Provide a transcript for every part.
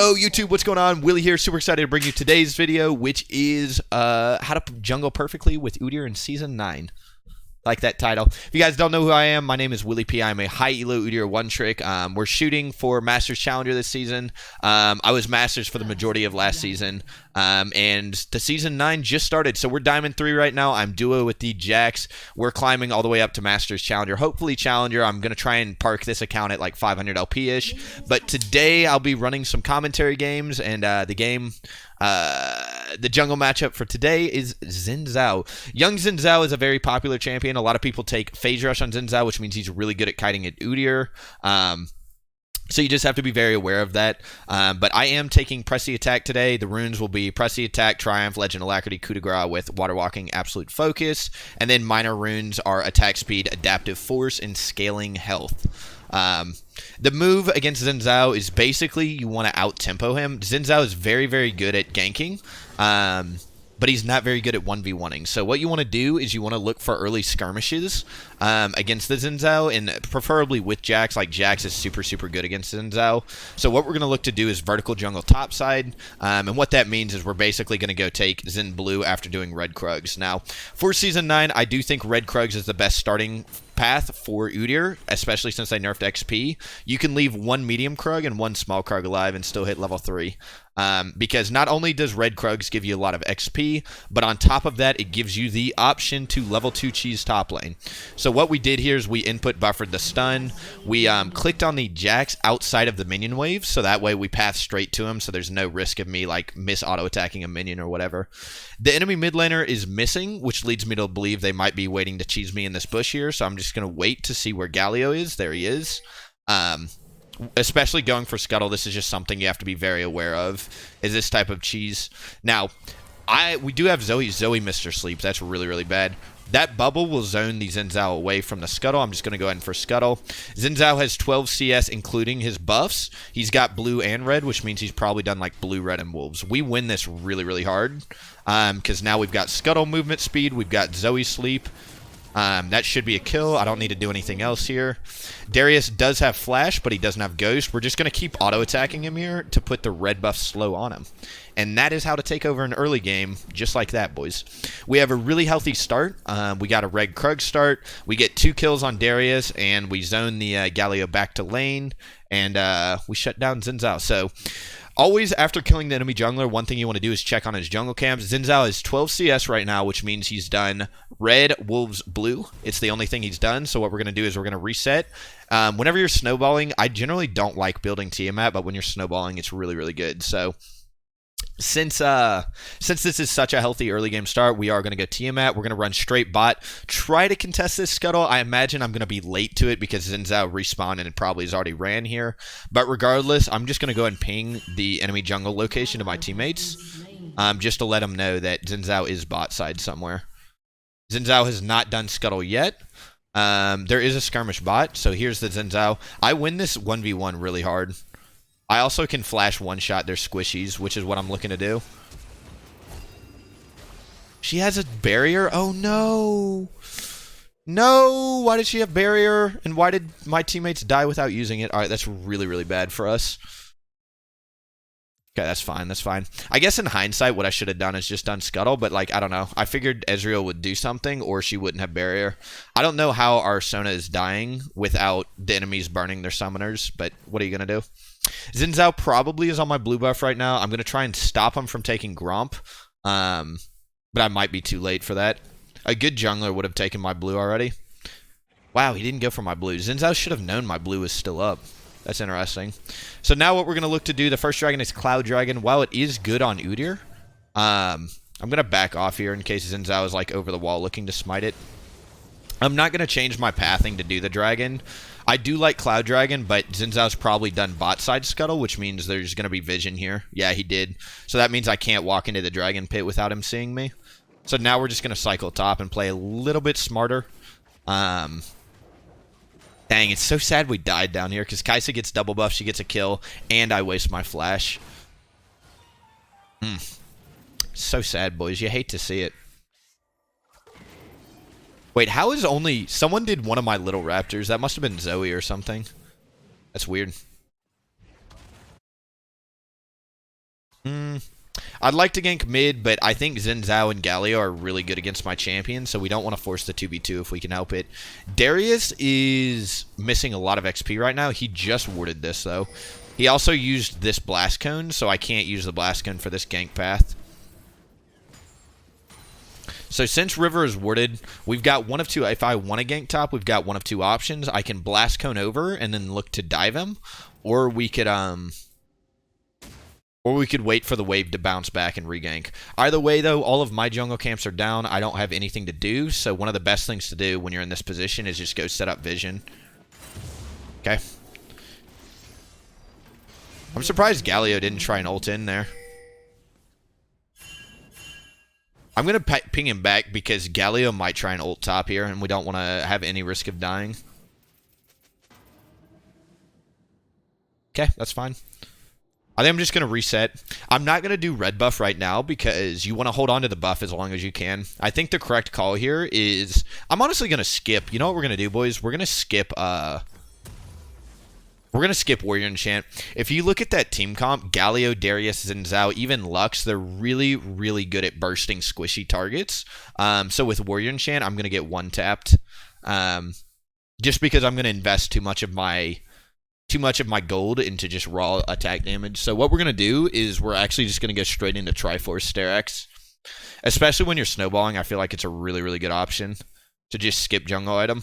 Oh, YouTube, what's going on? Willie here, super excited to bring you today's video, which is how to jungle perfectly with Udyr in Season 9. Like that title. If you guys don't know who I am, my name is lolWillieP. I'm a high elo Udyr one trick. We're shooting for Masters Challenger this season. I was Masters for the majority of last season. And the Season 9 just started. So we're Diamond 3 right now. I'm duo with the Jax. We're climbing all the way up to Masters Challenger. Hopefully Challenger. I'm going to try and park this account at like 500 LP-ish. But today I'll be running some commentary games. And the jungle matchup for today is Xin Zhao. Young Xin Zhao is a very popular champion. A lot of people take Phase Rush on Xin Zhao, which means he's really good at kiting at Udyr. So you just have to be very aware of that. But I am taking Pressy Attack today. The runes will be Pressy Attack, Triumph, Legend Alacrity, Coup de Grace with Water Walking, Absolute Focus. And then minor runes are Attack Speed, Adaptive Force, and Scaling Health. The move against Xin Zhao is basically you want to out-tempo him. Xin Zhao is very, very good at ganking. But he's not very good at 1v1ing. So what you want to do is you want to look for early skirmishes against the Xin Zhao, and preferably with Jax. Like, Jax is super, super good against Xin Zhao. So what we're going to look to do is vertical jungle topside. And what that means is we're basically going to go take Xin Blue after doing Red Krugs. Now, for Season 9, I do think Red Krugs is the best starting path for Udyr, especially since they nerfed XP. You can leave one medium Krug and one small Krug alive and still hit level 3. Because not only does Red Krugs give you a lot of XP, but on top of that, it gives you the option to level 2 cheese top lane. So what we did here is we input buffered the stun. We clicked on the Jax outside of the minion wave, so that way we path straight to him, so there's no risk of me like miss auto-attacking a minion or whatever. The enemy mid laner is missing, which leads me to believe they might be waiting to cheese me in this bush here, so I'm just going to wait to see where Galio is. There he is. Especially going for Scuttle, this is just something you have to be very aware of, is this type of cheese. Now, we do have Zoe. Zoe Mr. Sleep. That's really, really bad. That bubble will zone the Xin Zhao away from the Scuttle. I'm just going to go ahead and for Scuttle. Xin Zhao has 12 CS, including his buffs. He's got blue and red, which means he's probably done like blue, red, and wolves. We win this really, really hard because now we've got Scuttle movement speed. We've got Zoe Sleep. That should be a kill. I don't need to do anything else here. Darius does have flash, but he doesn't have ghost. We're just going to keep auto-attacking him here to put the red buff slow on him. And that is how to take over an early game, just like that, boys. We have a really healthy start. We got a red Krug start. We get 2 kills on Darius, and we zone the Galio back to lane, and we shut down Xin Zhao. So, always after killing the enemy jungler, one thing you want to do is check on his jungle camps. Xin Zhao is 12 CS right now, which means he's done red, wolves, blue. It's the only thing he's done. So what we're going to do is we're going to reset. Whenever you're snowballing, I generally don't like building Tiamat, but when you're snowballing, it's really, really good. So since this is such a healthy early game start, we are going to go Tiamat. We're going to run straight bot, try to contest this Scuttle. I imagine I'm going to be late to it because Xin Zhao respawned and it probably has already ran here. But regardless, I'm just going to go ahead and ping the enemy jungle location to my teammates just to let them know that Xin Zhao is bot side somewhere. Xin Zhao has not done Scuttle yet. There is a skirmish bot, so here's the Xin Zhao. I win this 1v1 really hard. I also can flash one-shot their squishies, which is what I'm looking to do. She has a barrier? Oh, no. No! Why did she have barrier? And why did my teammates die without using it? Alright, that's really, really bad for us. Okay, that's fine, that's fine. I guess in hindsight, what I should have done is just done Scuttle, but, like, I don't know. I figured Ezreal would do something, or she wouldn't have barrier. I don't know how our Sona is dying without the enemies burning their summoners, but what are you going to do? Xin Zhao probably is on my blue buff right now. I'm going to try and stop him from taking Gromp, but I might be too late for that. A good jungler would have taken my blue already. Wow, he didn't go for my blue. Xin Zhao should have known my blue was still up. That's interesting. So now what we're going to look to do, the first dragon is Cloud Dragon. While it is good on Udyr, I'm going to back off here in case Xin Zhao is like over the wall looking to smite it. I'm not going to change my pathing to do the dragon. I do like Cloud Dragon, but Xin Zhao's probably done bot side Scuttle, which means there's going to be vision here. Yeah, he did. So that means I can't walk into the dragon pit without him seeing me. So now we're just going to cycle top and play a little bit smarter. Dang, it's so sad we died down here because Kai'Sa gets double buff, she gets a kill, and I waste my flash. So sad, boys. You hate to see it. Wait, how is only... Someone did one of my little raptors. That must have been Zoe or something. That's weird. Mm, I'd like to gank mid, but I think Xin Zhao and Galio are really good against my champion, so we don't want to force the 2v2 if we can help it. Darius is missing a lot of XP right now. He just warded this, though. He also used this Blast Cone, so I can't use the Blast Cone for this gank path. So since River is warded, we've got one of two. If I want to gank top, we've got one of two options. I can Blast Cone over and then look to dive him, or we could wait for the wave to bounce back and regank. Either way, though, all of my jungle camps are down. I don't have anything to do, so one of the best things to do when you're in this position is just go set up vision. Okay. I'm surprised Galio didn't try and ult in there. I'm going to ping him back because Galio might try and ult top here, and we don't want to have any risk of dying. Okay, that's fine. I think I'm just going to reset. I'm not going to do red buff right now because you want to hold on to the buff as long as you can. I think the correct call here is... I'm honestly going to skip. You know what we're going to do, boys? We're going to skip... We're going to skip Warrior Enchant. If you look at that team comp, Galio, Darius, Xin Zhao, even Lux, they're really, really good at bursting squishy targets. So with Warrior Enchant, I'm going to get one-tapped. Just because I'm going to invest too much of my gold into just raw attack damage. So what we're going to do is we're actually just going to go straight into Triforce Sterex. Especially when you're snowballing, I feel like it's a really, really good option to just skip jungle item.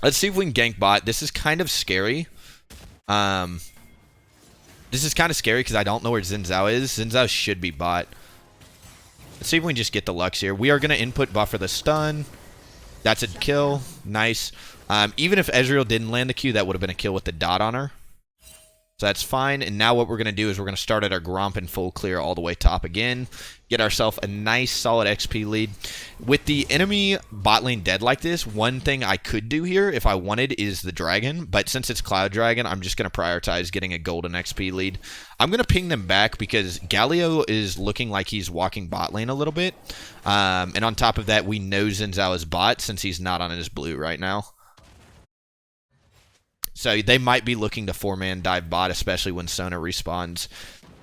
Let's see if we can gank bot. This is kind of scary. This is kind of scary because I don't know where Xin Zhao is. Xin Zhao should be bot. Let's see if we can just get the Lux here. We are going to input buffer the stun. That's a kill. Nice. Even if Ezreal didn't land the Q, that would have been a kill with the dot on her. So that's fine. And now what we're going to do is we're going to start at our Gromp and full clear all the way top again. Get ourselves a nice solid XP lead. With the enemy bot lane dead like this, one thing I could do here if I wanted is the dragon. But since it's Cloud Dragon, I'm just going to prioritize getting a golden XP lead. I'm going to ping them back because Galio is looking like he's walking bot lane a little bit. And on top of that, we know Xin Zhao is bot since he's not on his blue right now. So they might be looking to 4-man dive bot, especially when Sona respawns.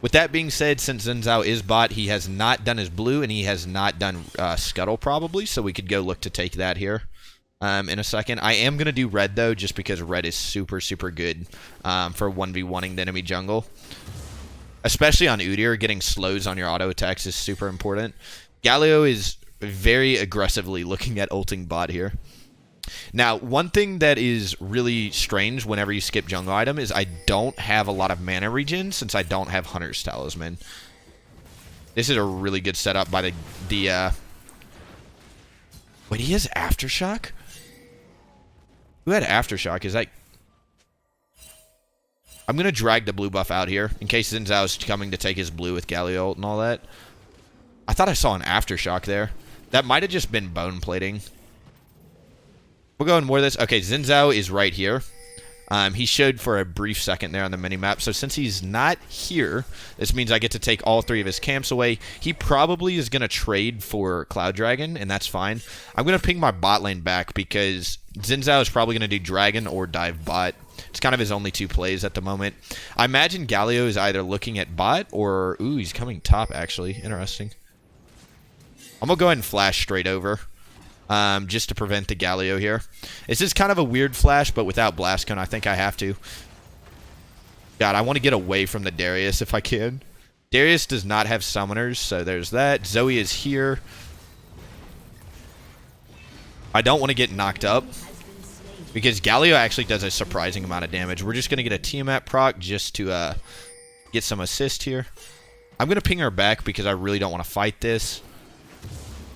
With that being said, since Xin Zhao is bot, he has not done his blue, and he has not done Scuttle probably, so we could go look to take that here in a second. I am going to do red, though, just because red is super, super good for 1v1ing the enemy jungle. Especially on Udyr, getting slows on your auto attacks is super important. Galio is very aggressively looking at ulting bot here. Now, one thing that is really strange whenever you skip jungle item is I don't have a lot of mana regen since I don't have Hunter's Talisman. This is a really good setup by the Wait, he has Aftershock? Who had Aftershock? Is that... I'm going to drag the blue buff out here in case Xin Zhao is coming to take his blue with Galio ult and all that. I thought I saw an Aftershock there. That might have just been bone plating. We'll go and more of this. Okay, Xin Zhao is right here. He showed for a brief second there on the minimap. So since he's not here, this means I get to take all three of his camps away. He probably is going to trade for Cloud Dragon, and that's fine. I'm going to ping my bot lane back because Xin Zhao is probably going to do Dragon or dive bot. It's kind of his only two plays at the moment. I imagine Galio is either looking at bot or... Ooh, he's coming top, actually. Interesting. I'm going to go ahead and flash straight over. Just to prevent the Galio here. This is kind of a weird flash, but without Blast Cone, I think I have to. God, I want to get away from the Darius if I can. Darius does not have summoners, so there's that. Zoe is here. I don't want to get knocked up, because Galio actually does a surprising amount of damage. We're just going to get a Tiamat proc just to get some assist here. I'm going to ping her back because I really don't want to fight this.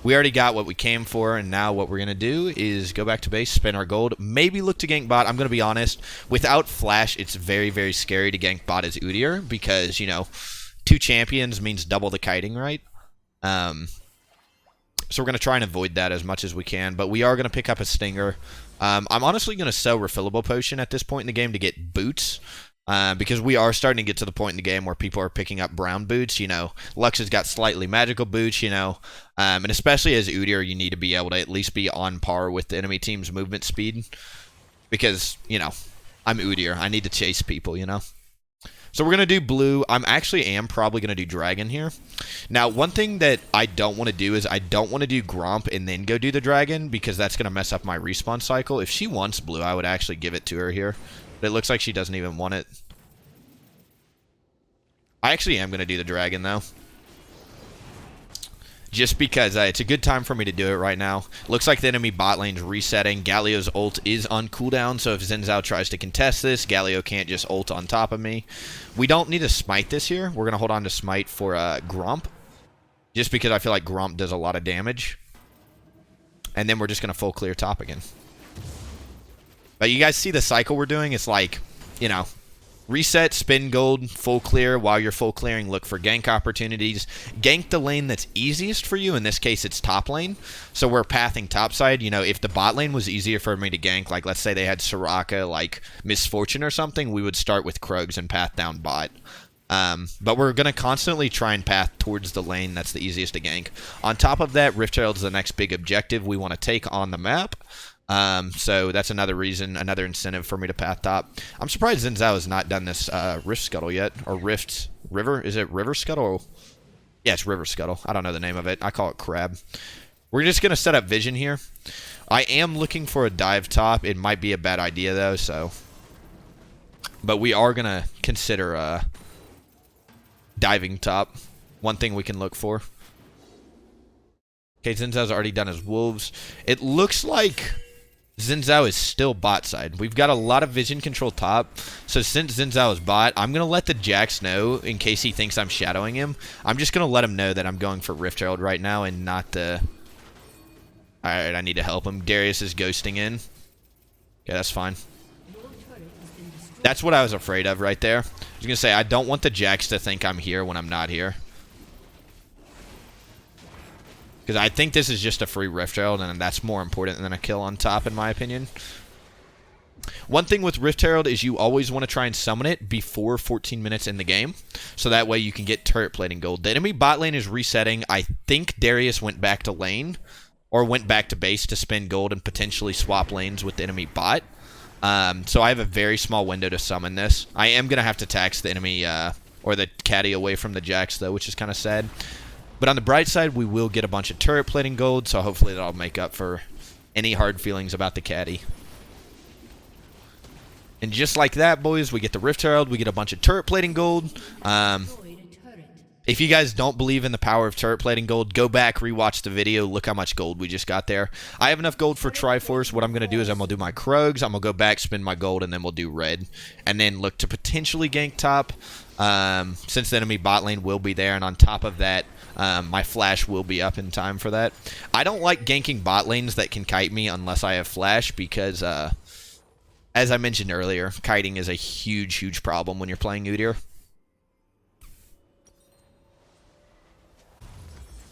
We already got what we came for, and now what we're going to do is go back to base, spend our gold, maybe look to gank bot. I'm going to be honest, without Flash, it's very, very scary to gank bot as Udyr because, you know, 2 champions means double the kiting, right? So we're going to try and avoid that as much as we can, but we are going to pick up a Stinger. I'm honestly going to sell Refillable Potion at this point in the game to get boots. Because we are starting to get to the point in the game where people are picking up brown boots, you know. Lux has got slightly magical boots, you know. And especially as Udyr, you need to be able to at least be on par with the enemy team's movement speed. Because, you know, I'm Udyr. I need to chase people, you know. So we're going to do blue. I'm probably going to do dragon here. Now, one thing that I don't want to do is I don't want to do Gromp and then go do the dragon because that's going to mess up my respawn cycle. If she wants blue, I would actually give it to her here. But it looks like she doesn't even want it. I actually am going to do the dragon, though. Just because it's a good time for me to do it right now. Looks like the enemy bot lane's resetting. Galio's ult is on cooldown, so if Xin Zhao tries to contest this, Galio can't just ult on top of me. We don't need to smite this here. We're going to hold on to smite for Gromp. Just because I feel like Gromp does a lot of damage. And then we're just going to full clear top again. But you guys see the cycle we're doing? It's like, you know, reset, spin gold, full clear. While you're full clearing, look for gank opportunities. Gank the lane that's easiest for you. In this case, it's top lane. So we're pathing top side. You know, if the bot lane was easier for me to gank, like let's say they had Soraka, like Misfortune or something, we would start with Krogs and path down bot. But we're going to constantly try and path towards the lane that's the easiest to gank. On top of that, Rift Herald is the next big objective we want to take on the map. So that's another reason, another incentive for me to path top. I'm surprised Xin Zhao has not done this Rift Scuttle yet, or Rift River. Is it River Scuttle? Yeah, it's River Scuttle. I don't know the name of it. I call it Crab. We're just gonna set up Vision here. I am looking for a dive top. It might be a bad idea though. So, but we are gonna consider diving top. One thing we can look for. Okay, Xin Zhao's already done his wolves. It looks like Xin Zhao is still bot side. We've got a lot of vision control top. So since Xin Zhao is bot, I'm going to let the Jax know in case he thinks I'm shadowing him. I'm just going to let him know that I'm going for Rift Herald right now and not the... Alright, I need to help him. Darius is ghosting in. Okay, that's fine. That's what I was afraid of right there. I was going to say, I don't want the Jax to think I'm here when I'm not here. Because I think this is just a free Rift Herald, and that's more important than a kill on top, in my opinion. One thing with Rift Herald is you always want to try and summon it before 14 minutes in the game. So that way you can get turret plating gold. The enemy bot lane is resetting. I think Darius went back to lane, or went back to base to spend gold and potentially swap lanes with the enemy bot. So I have a very small window to summon this. I am going to have to tax the enemy, or the caddy away from the Jax, though, which is kind of sad. But on the bright side, we will get a bunch of turret plating gold, so hopefully that'll make up for any hard feelings about the caddy. And just like that, boys, we get the Rift Herald, we get a bunch of turret plating gold. If you guys don't believe in the power of turret plating gold, go back, rewatch the video, look how much gold we just got there. I have enough gold for Triforce. What I'm going to do is I'm going to do my Krogs, I'm going to go back, spend my gold, and then we'll do red. And then look to potentially gank top, since the enemy bot lane will be there, and on top of that, my flash will be up in time for that. I don't like ganking bot lanes that can kite me unless I have flash because, as I mentioned earlier, kiting is a huge, huge problem when you're playing Udyr.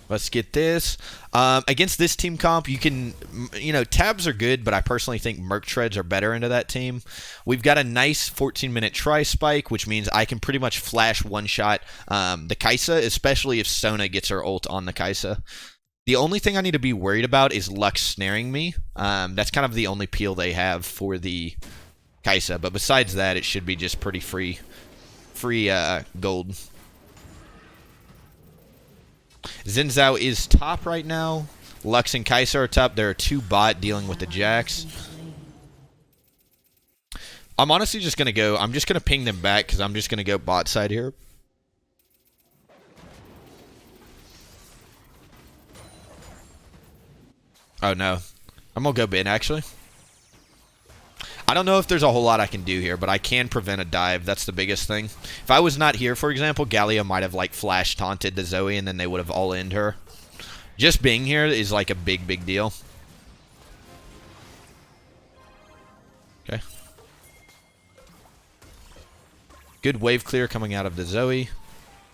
Let's get this. Against this team comp, you can, you know, tabs are good, but I personally think Merc Treads are better into that team. We've got a nice 14-minute tri-spike, which means I can pretty much flash one-shot the Kai'Sa, especially if Sona gets her ult on the Kai'Sa. The only thing I need to be worried about is Lux snaring me. That's kind of the only peel they have for the Kai'Sa, but besides that, it should be just pretty free gold. Xin Zhao is top right now. Lux and Kai'Sa are top. There are two bot dealing with the Jax. I'm honestly just going to go... I'm just going to ping them back because I'm just going to go bot side here. Oh, no. I'm going to go bin, actually. I don't know if there's a whole lot I can do here, but I can prevent a dive. That's the biggest thing. If I was not here, for example, Galio might have, like, flash taunted the Zoe, and then they would have all-inned her. Just being here is, like, a big, big deal. Okay. Good wave clear coming out of the Zoe.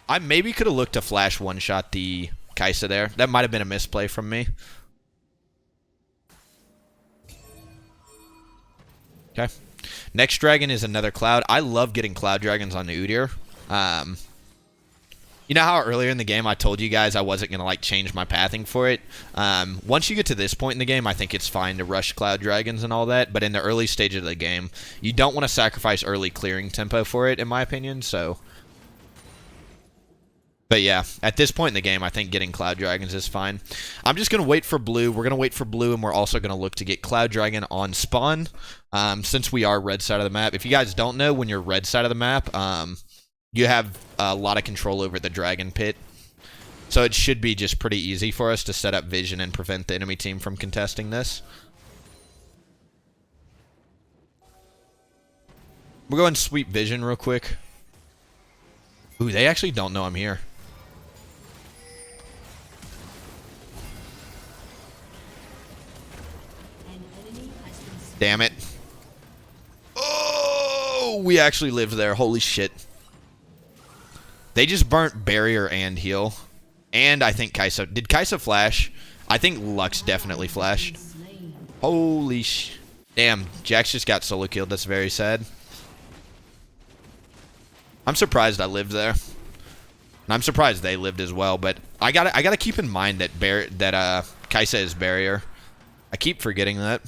I maybe could have looked to flash one-shot the Kai'Sa there. That might have been a misplay from me. Okay. Next dragon is another cloud. I love getting cloud dragons on the Udyr. You know how earlier in the game I told you guys I wasn't going to like change my pathing for it? Once you get to this point in the game, I think it's fine to rush Cloud Dragons and all that, but in the early stages of the game, you don't want to sacrifice early clearing tempo for it, in my opinion, so... But yeah, at this point in the game, I think getting Cloud Dragons is fine. I'm just going to wait for blue. We're going to wait for blue, and we're also going to look to get Cloud Dragon on spawn, since we are red side of the map. If you guys don't know, when you're red side of the map, you have a lot of control over the Dragon Pit. So it should be just pretty easy for us to set up vision and prevent the enemy team from contesting this. We'll go and sweep vision real quick. Ooh, they actually don't know I'm here. Damn it. Oh, we actually lived there. Holy shit. They just burnt barrier and heal. And I think Kai'Sa... Did Kai'Sa flash? I think Lux definitely flashed. Holy sh... Damn, Jax just got solo killed. That's very sad. I'm surprised I lived there. And I'm surprised they lived as well, but I gotta keep in mind that Kai'Sa is barrier. I keep forgetting that.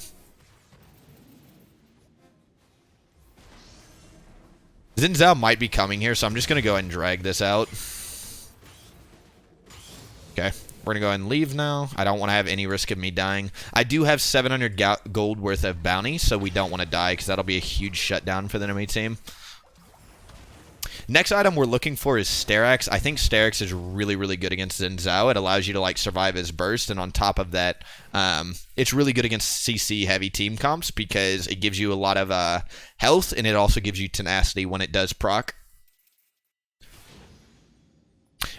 Xin Zhao might be coming here, so I'm just gonna go ahead and drag this out. Okay, we're gonna go ahead and leave now. I don't want to have any risk of me dying. I do have 700 gold worth of bounty, so we don't want to die, because that'll be a huge shutdown for the enemy team. Next item we're looking for is Sterak's. I think Sterak's is really, really good against Xin Zhao. It allows you to like survive his burst, and on top of that, it's really good against CC heavy team comps because it gives you a lot of health, and it also gives you tenacity when it does proc.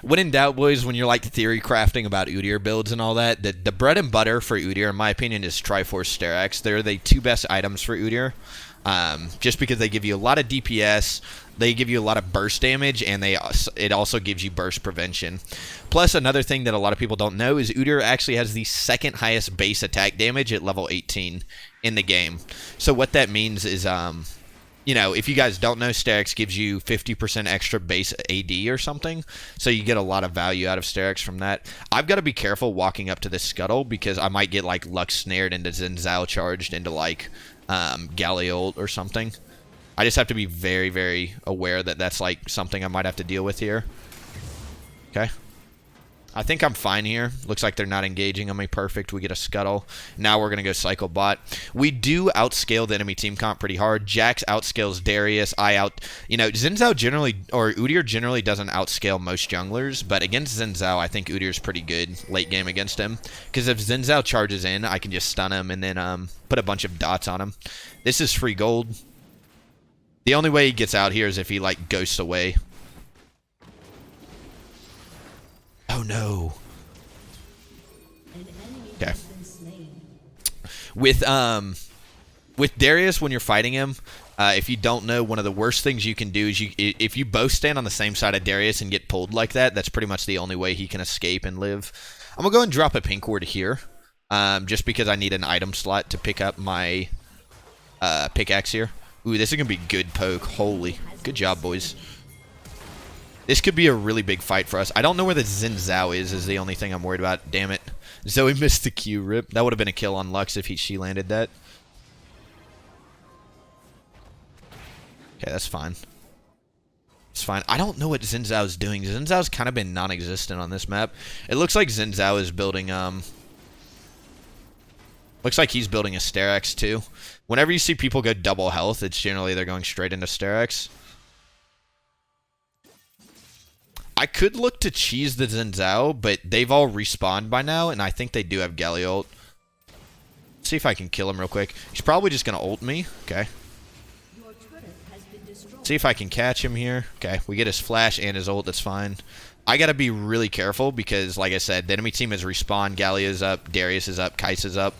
When in doubt, boys, when you're like theory crafting about Udyr builds and all that, the bread and butter for Udyr, in my opinion, is Triforce Sterak's. They're the two best items for Udyr. Just because they give you a lot of DPS, they give you a lot of burst damage, and it also gives you burst prevention. Plus, another thing that a lot of people don't know is Udyr actually has the second highest base attack damage at level 18 in the game. So what that means is, you know, if you guys don't know, Sterak's gives you 50% extra base AD or something, so you get a lot of value out of Sterak's from that. I've got to be careful walking up to this scuttle because I might get like Lux snared into Xin Zhao charged into like Galliot or something. I just have to be very, very aware that that's like something I might have to deal with here. Okay. I think I'm fine here. Looks like they're not engaging on me. Perfect. We get a scuttle. Now we're going to go cycle bot. We do outscale the enemy team comp pretty hard. Jax outscales Darius. You know, Xin Zhao generally, or Udyr generally doesn't outscale most junglers, but against Xin Zhao, I think Udyr's pretty good late game against him. Because if Xin Zhao charges in, I can just stun him and then put a bunch of dots on him. This is free gold. The only way he gets out here is if he, like, ghosts away. Oh, no. Okay. With Darius, when you're fighting him, if you don't know, one of the worst things you can do is if you both stand on the same side of Darius and get pulled like that, that's pretty much the only way he can escape and live. I'm going to go and drop a pink ward here, just because I need an item slot to pick up my pickaxe here. Ooh, this is going to be good poke. Holy. Good job, boys. This could be a really big fight for us. I don't know where the Xin Zhao is the only thing I'm worried about. Damn it. Zoe missed the Q rip. That would have been a kill on Lux if she landed that. Okay, that's fine. It's fine. I don't know what Xin Zhao's doing. Xin Zhao's kind of been non-existent on this map. It looks like Xin Zhao is building, looks like he's building a Sterak's too. Whenever you see people go double health, it's generally they're going straight into Sterak's. I could look to cheese the Xin Zhao, but they've all respawned by now, and I think they do have Galliot. See if I can kill him real quick. He's probably just going to ult me. Okay. See if I can catch him here. Okay, we get his flash and his ult. That's fine. I got to be really careful because, like I said, the enemy team has respawned. Gallia's up. Darius is up. Kai'Sa's up.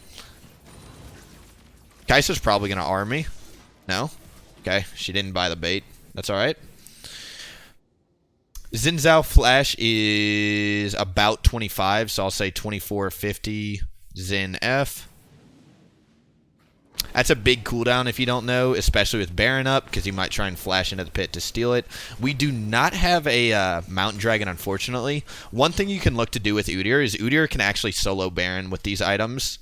Kai'Sa's probably going to arm me. No? Okay, she didn't buy the bait. That's alright. Xin Zhao flash is about 25, so I'll say 2450 Xin F. That's a big cooldown if you don't know, especially with Baron up, because he might try and flash into the pit to steal it. We do not have a Mountain Dragon, unfortunately. One thing you can look to do with Udyr is Udyr can actually solo Baron with these items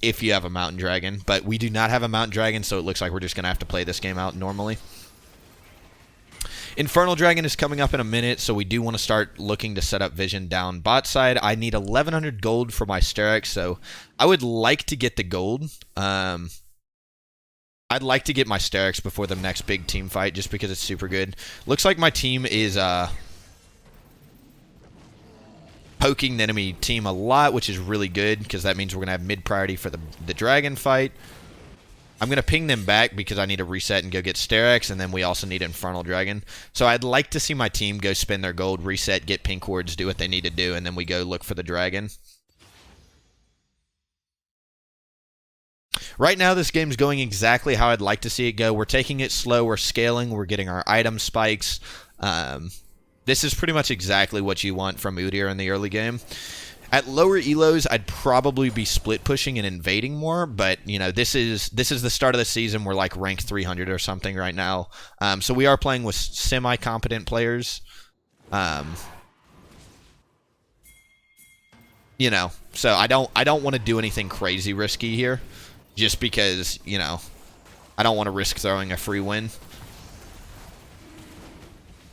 if you have a Mountain Dragon. But we do not have a Mountain Dragon, so it looks like we're just going to have to play this game out normally. Infernal Dragon is coming up in a minute, so we do want to start looking to set up vision down bot side. I need 1,100 gold for my Sterex, so I would like to get the gold. I'd like to get my Sterex before the next big team fight, just because it's super good. Looks like my team is poking the enemy team a lot, which is really good, because that means we're going to have mid priority for the dragon fight. I'm going to ping them back because I need to reset and go get Sterex, and then we also need Infernal Dragon. So I'd like to see my team go spend their gold, reset, get pink wards, do what they need to do, and then we go look for the dragon. Right now, this game's going exactly how I'd like to see it go. We're taking it slow, we're scaling, we're getting our item spikes. This is pretty much exactly what you want from Udyr in the early game. At lower elos, I'd probably be split pushing and invading more, but you know, this is the start of the season. We're like rank 300 or something right now, so we are playing with semi-competent players. You know, so I don't want to do anything crazy risky here, just because, you know, I don't want to risk throwing a free win.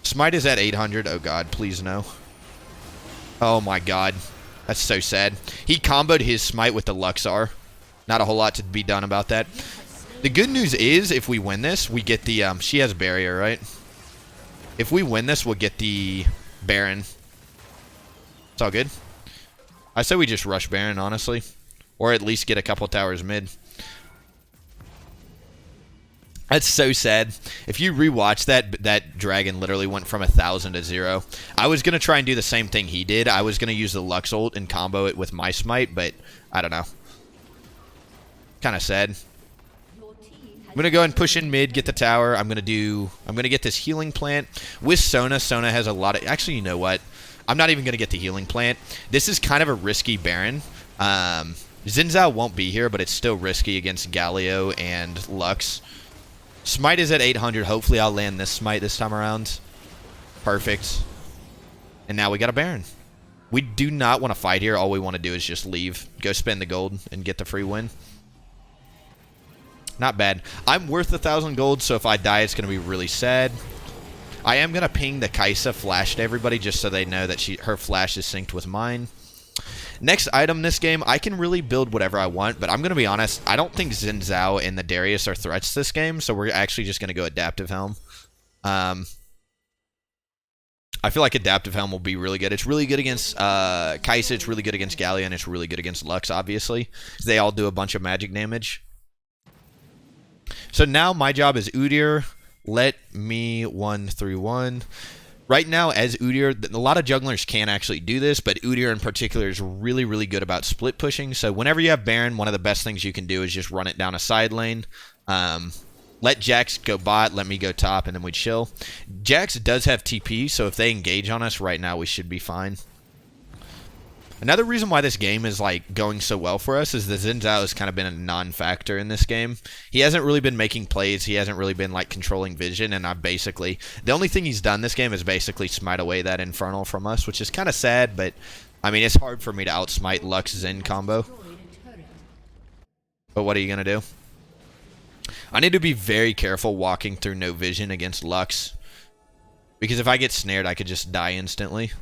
Smite is at 800. Oh god, please no. Oh my god. That's so sad. He comboed his smite with the Luxar. Not a whole lot to be done about that. The good news is, if we win this, we get the... she has barrier, right? If we win this, we'll get the Baron. It's all good. I say we just rush Baron, honestly. Or at least get a couple towers mid. That's so sad. If you rewatch that dragon literally went from 1,000 to 0. I was going to try and do the same thing he did. I was going to use the Lux ult and combo it with my smite, but I don't know. Kind of sad. I'm going to go and push in mid, get the tower. I'm going to get this healing plant. With Sona has a lot of... Actually, you know what? I'm not even going to get the healing plant. This is kind of a risky Baron. Xin Zhao won't be here, but it's still risky against Galio and Lux. Smite is at 800. Hopefully I'll land this smite this time around. Perfect. And now we got a Baron. We do not want to fight here. All we want to do is just leave. Go spend the gold and get the free win. Not bad. I'm worth 1,000 gold, so if I die, it's going to be really sad. I am going to ping the Kaisa flash to everybody just so they know that her flash is synced with mine. Next item this game, I can really build whatever I want, but I'm going to be honest, I don't think Xin Zhao and the Darius are threats this game, so we're actually just going to go Adaptive Helm. I feel like Adaptive Helm will be really good. It's really good against Kaisa, it's really good against Gallia, and it's really good against Lux, obviously. They all do a bunch of magic damage. So now my job is Udyr. Let me 1-3-1. Right now, as Udyr, a lot of jugglers can actually do this, but Udyr in particular is really, really good about split pushing. So whenever you have Baron, one of the best things you can do is just run it down a side lane. Let Jax go bot, let me go top, and then we chill. Jax does have TP, so if they engage on us right now, we should be fine. Another reason why this game is like going so well for us is that Xin Zhao has kind of been a non-factor in this game. He hasn't really been making plays. He hasn't really been like controlling vision, and the only thing he's done this game is basically smite away that Infernal from us, which is kind of sad, but I mean, it's hard for me to outsmite Lux Zen combo. But what are you going to do? I need to be very careful walking through no vision against Lux, because if I get snared, I could just die instantly.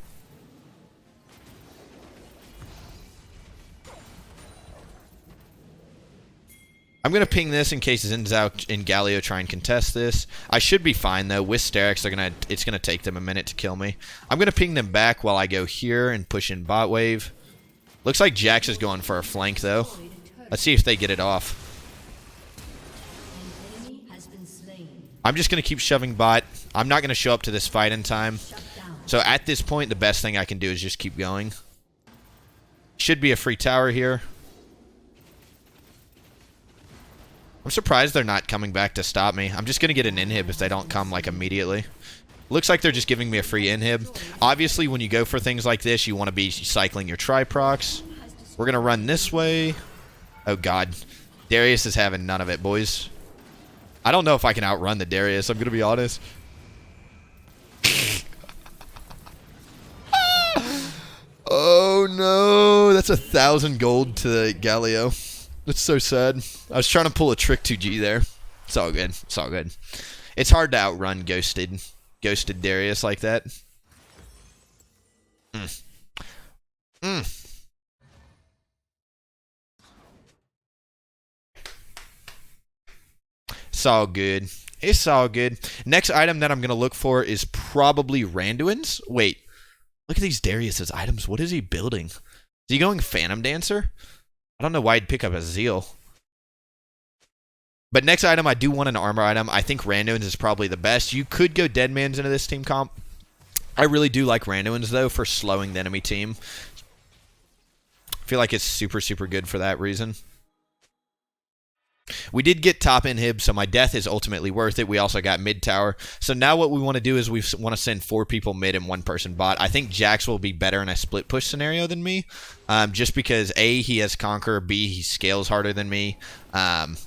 I'm going to ping this in case Xin Zhao and Galio try and contest this. I should be fine, though. With Sterex, it's going to take them a minute to kill me. I'm going to ping them back while I go here and push in bot wave. Looks like Jax is going for a flank, though. Let's see if they get it off. I'm just going to keep shoving bot. I'm not going to show up to this fight in time. So at this point, the best thing I can do is just keep going. Should be a free tower here. I'm surprised they're not coming back to stop me. I'm just going to get an inhib if they don't come, like, immediately. Looks like they're just giving me a free inhib. Obviously, when you go for things like this, you want to be cycling your triprocs. We're going to run this way. Oh, God. Darius is having none of it, boys. I don't know if I can outrun the Darius. I'm going to be honest. Oh, no. That's 1,000 gold to the Galio. That's so sad. I was trying to pull a trick 2G there. It's all good. It's all good. It's hard to outrun Ghosted Darius like that. It's all good. It's all good. Next item that I'm going to look for is probably Randuin's. Wait. Look at these Darius's items. What is he building? Is he going Phantom Dancer? I don't know why he'd pick up a Zeal. But next item, I do want an armor item. I think Randuin's is probably the best. You could go Deadman's into this team comp. I really do like Randuin's, though, for slowing the enemy team. I feel like it's super, super good for that reason. We did get top inhib, so my death is ultimately worth it. We also got mid tower. So now what we want to do is we want to send 4 people mid and 1 person bot. I think Jax will be better in a split push scenario than me. Just because A, he has Conqueror, B, he scales harder than me. And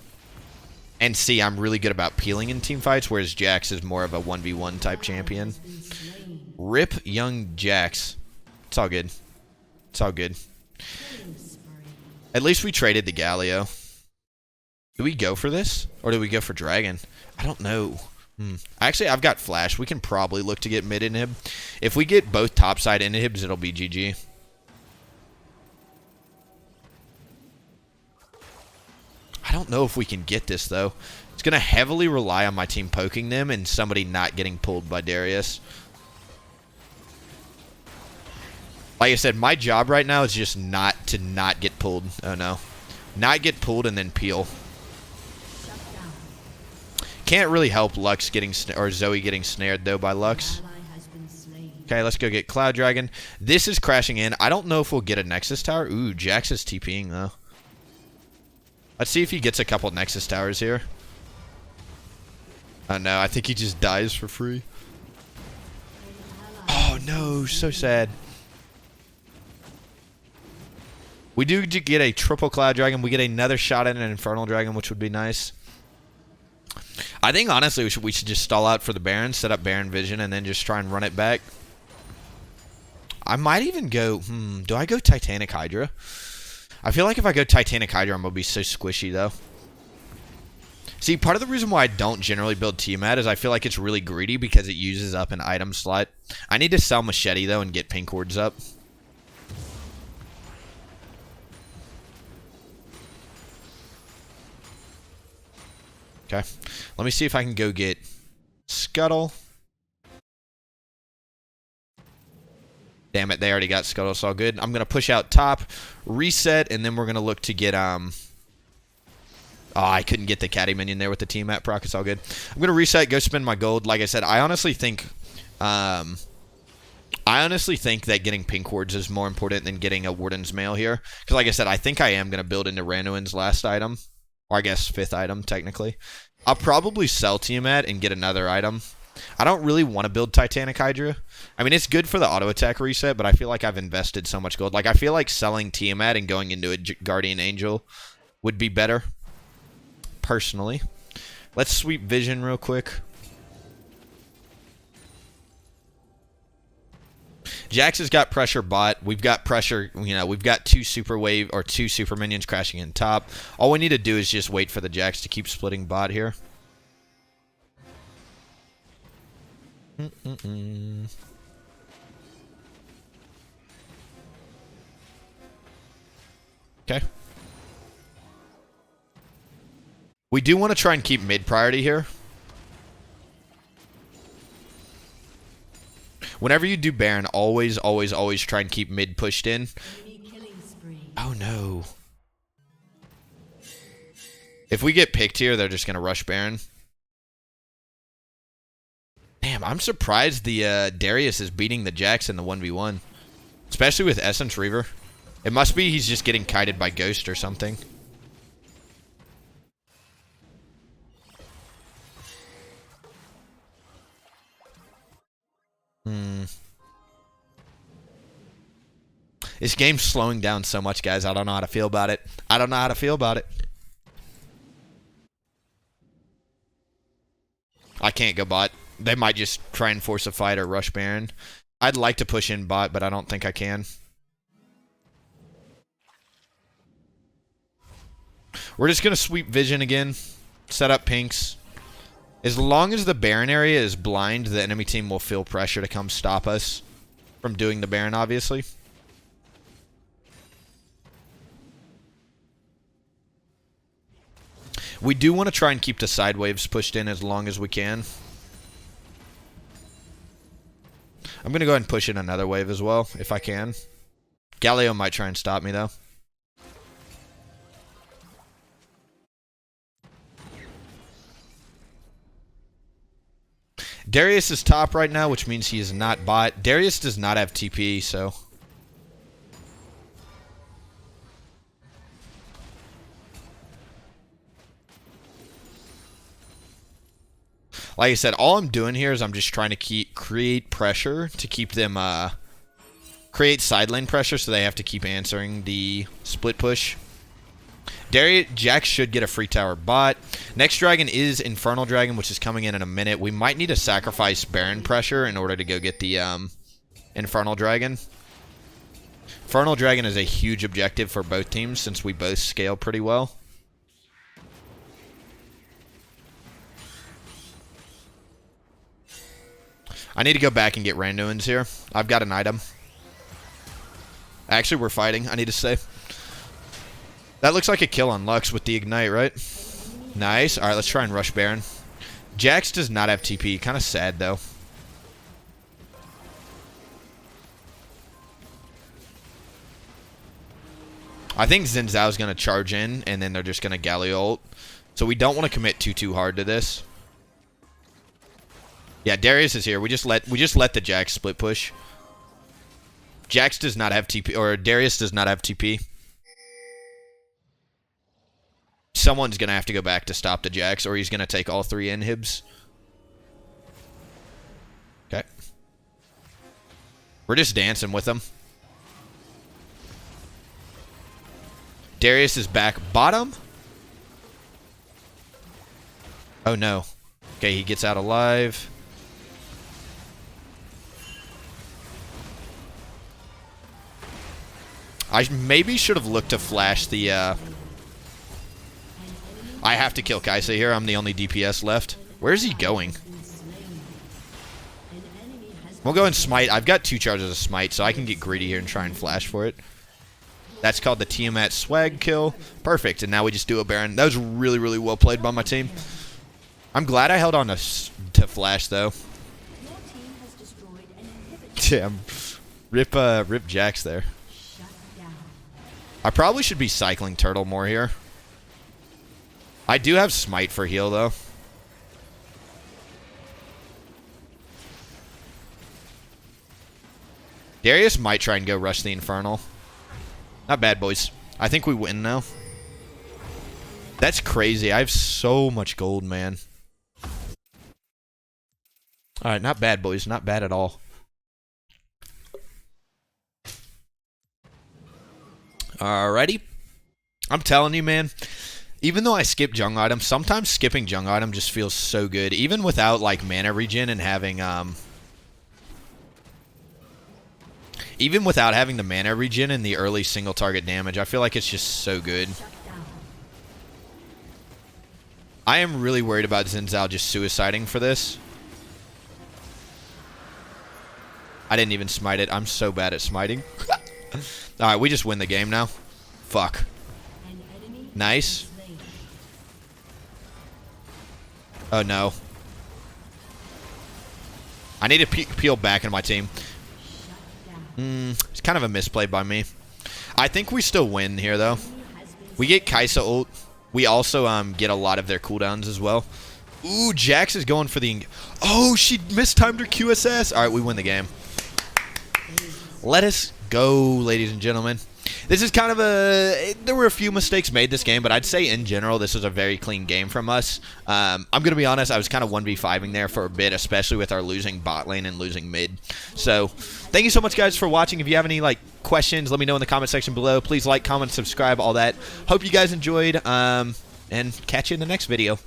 C, I'm really good about peeling in team fights, whereas Jax is more of a 1v1 type champion. Rip young Jax. It's all good. It's all good. At least we traded the Galio. Do we go for this? Or do we go for Dragon? I don't know. Actually, I've got Flash. We can probably look to get mid inhib. If we get both topside inhibs, it'll be GG. I don't know if we can get this, though. It's going to heavily rely on my team poking them and somebody not getting pulled by Darius. Like I said, my job right now is just not get pulled. Oh, no. Not get pulled and then peel. Can't really help Lux getting or Zoe getting snared though by Lux. Okay, let's go get Cloud Dragon. This is crashing in. I don't know if we'll get a Nexus Tower. Ooh, Jax is TPing though. Let's see if he gets a couple Nexus Towers here. Oh no, I think he just dies for free. Oh no, so sad. We do get a triple Cloud Dragon. We get another shot at an Infernal Dragon, which would be nice. I think, honestly, we should just stall out for the Baron, set up Baron Vision, and then just try and run it back. I might even go... do I go Titanic Hydra? I feel like if I go Titanic Hydra, I'm going to be so squishy, though. See, part of the reason why I don't generally build Tiamat is I feel like it's really greedy because it uses up an item slot. I need to sell Machete, though, and get Pink Wards up. Okay, let me see if I can go get Scuttle. Damn it, they already got Scuttle, so all good. I'm going to push out top, reset, and then we're going to look to get... Oh, I couldn't get the Caddy minion there with the team map proc. It's all good. I'm going to reset, go spend my gold. Like I said, I honestly think that getting Pink Wards is more important than getting a Warden's Mail here. Because like I said, I think I am going to build into Randuin's last item. Or I guess 5th item, technically. I'll probably sell Tiamat and get another item. I don't really want to build Titanic Hydra. I mean, it's good for the auto attack reset, but I feel like I've invested so much gold. Like, I feel like selling Tiamat and going into a Guardian Angel would be better. Personally. Let's sweep Vision real quick. Jax has got pressure bot. We've got pressure, we've got 2 super wave or 2 super minions crashing in top. All we need to do is just wait for the Jax to keep splitting bot here. Okay. We do want to try and keep mid priority here. Whenever you do Baron, always try and keep mid pushed in. Oh, no. If we get picked here, they're just going to rush Baron. Damn, I'm surprised the Darius is beating the Jax in the 1v1. Especially with Essence Reaver. It must be he's just getting kited by Ghost or something. This game's slowing down so much, guys. I don't know how to feel about it. I don't know how to feel about it. can't go bot. They might just try and force a fight or rush Baron. I'd like to push in bot, but I don't think I can. We're just going to sweep vision again. Set up pinks. As long as the Baron area is blind, the enemy team will feel pressure to come stop us from doing the Baron, obviously. We do want to try and keep the side waves pushed in as long as we can. I'm going to go ahead and push in another wave as well, if I can. Galio might try and stop me, though. Darius is top right now, which means he is not bot. Darius does not have TP, so... Like I said, all I'm doing here is I'm just trying to create pressure to keep them, create side lane pressure so they have to keep answering the split push. Jax should get a free tower bot. Next dragon is Infernal Dragon, which is coming in a minute. We might need to sacrifice Baron pressure in order to go get the Infernal Dragon. Infernal Dragon is a huge objective for both teams since we both scale pretty well. I need to go back and get Randuin's here. I've got an item. Actually, we're fighting, I need to say. That looks like a kill on Lux with the Ignite, right? Nice. Alright, let's try and rush Baron. Jax does not have TP. Kind of sad, though. I think Xin Zhao's going to charge in, and then they're just going to Galio ult. So we don't want to commit too hard to this. Yeah, Darius is here. We just let the Jax split push. Jax does not have TP, or Darius does not have TP. Someone's going to have to go back to stop the Jax, or he's going to take all 3 inhibs. Okay. We're just dancing with them. Darius is back bottom. Oh, no. Okay, he gets out alive. I maybe should have looked to flash the, I have to kill Kaisa here. I'm the only DPS left. Where is he going? We'll go and smite. I've got 2 charges of smite, so I can get greedy here and try and flash for it. That's called the Tiamat swag kill. Perfect, and now we just do a Baron. That was really, really well played by my team. I'm glad I held on to flash, though. Damn. Rip Jax there. I probably should be cycling Turtle more here. I do have Smite for heal, though. Darius might try and go rush the Infernal. Not bad, boys. I think we win now. That's crazy. I have so much gold, man. Alright, not bad, boys. Not bad at all. Alrighty. I'm telling you, man. Even though I skip jung item, sometimes skipping jung item just feels so good. Even without, like, mana regen and having, even without having the mana regen and the early single target damage, I feel like it's just so good. I am really worried about Xin Zhao just suiciding for this. I didn't even smite it. I'm so bad at smiting. Alright, we just win the game now. Fuck. Nice. Oh, no. I need to peel back in my team. It's kind of a misplay by me. I think we still win here, though. We get Kaisa ult. We also get a lot of their cooldowns as well. Ooh, Jax is going for the... Oh, she mistimed her QSS. Alright, we win the game. Let us go, ladies and gentlemen. This is kind of a... There were a few mistakes made this game, but I'd say in general this was a very clean game from us. I'm going to be honest, I was kind of 1v5ing there for a bit, especially with our losing bot lane and losing mid. So, thank you so much, guys, for watching. If you have any questions, let me know in the comment section below. Please like, comment, subscribe, all that. Hope you guys enjoyed, and catch you in the next video.